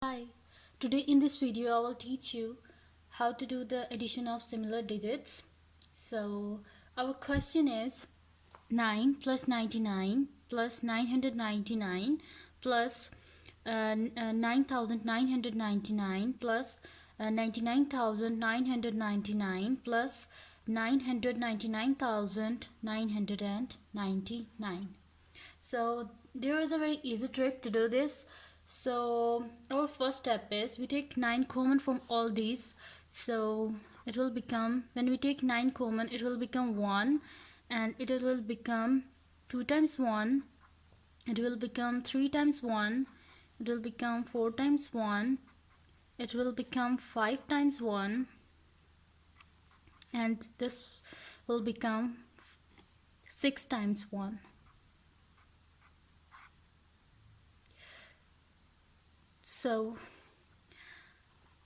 Hi, today in this video I will teach you how to do the addition of similar digits. So our question is 9 plus 99 plus 999 plus 9999 plus 99,999 plus 999,999. So there is a very easy trick to do this. So our first step is we take 9 common from all these. So it will become, when we take 9 common, it will become 1, and it will become 2 times 1, it will become 3 times 1, it will become 4 times 1, it will become 5 times 1, and this will become 6 times 1. So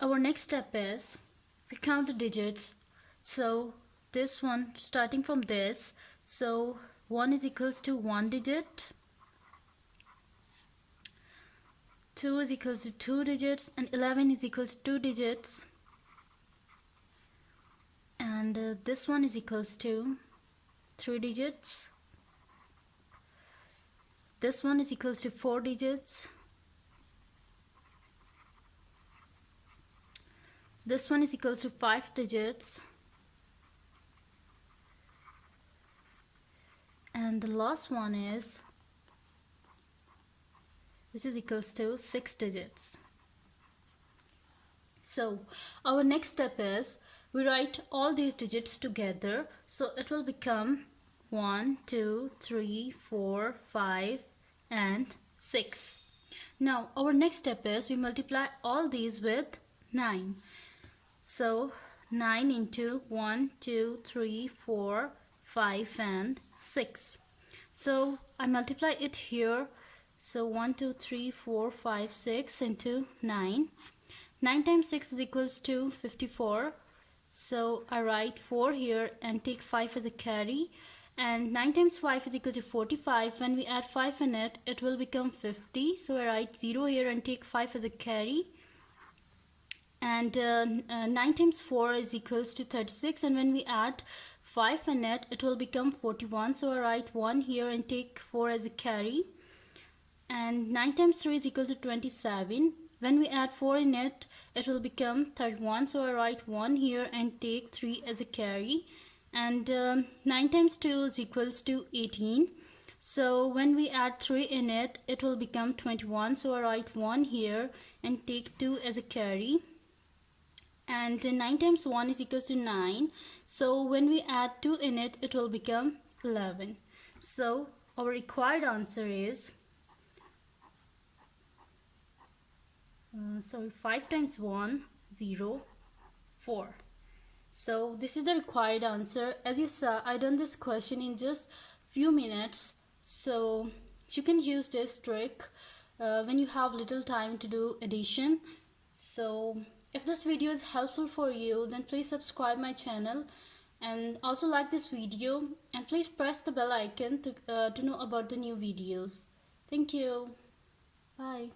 our next step is we count the digits. So this one, starting from this, so 1 is equals to 1 digit, 2 is equals to 2 digits, and 11 is equals to 2 digits, and this one is equals to 3 digits, this one is equals to 4 digits, this one is equals to 5 digits, and the last one is, which is equals to 6 digits. So our next step is we write all these digits together. So it will become 1, 2, 3, 4, 5 and 6. Now our next step is we multiply all these with 9. So 9 into 1, 2, 3, 4, 5 and 6. So I multiply it here. So 1, 2, 3, 4, 5, 6 into 9. 9 times 6 is equals to 54. So I write 4 here and take 5 as a carry. And 9 times 5 is equal to 45. When we add 5 in it, it will become 50. So I write 0 here and take 5 as a carry. And 9 times 4 is equals to 36, and when we add 5 in it, it will become 41. So I write 1 here and take 4 as a carry. And 9 times 3 is equals to 27. When we add 4 in it, it will become 31. So I write 1 here and take 3 as a carry. And 9 times 2 is equals to 18. So when we add 3 in it, it will become 21. So I write 1 here and take 2 as a carry. And 9 times 1 is equals to 9. So when we add 2 in it, it will become 11. So our required answer is 5 times 1, 0, 4. So this is the required answer. As you saw, I done this question in just few minutes. So you can use this trick when you have little time to do addition. So if this video is helpful for you, then please subscribe my channel and also like this video, and please press the bell icon to know about the new videos. Thank you. Bye.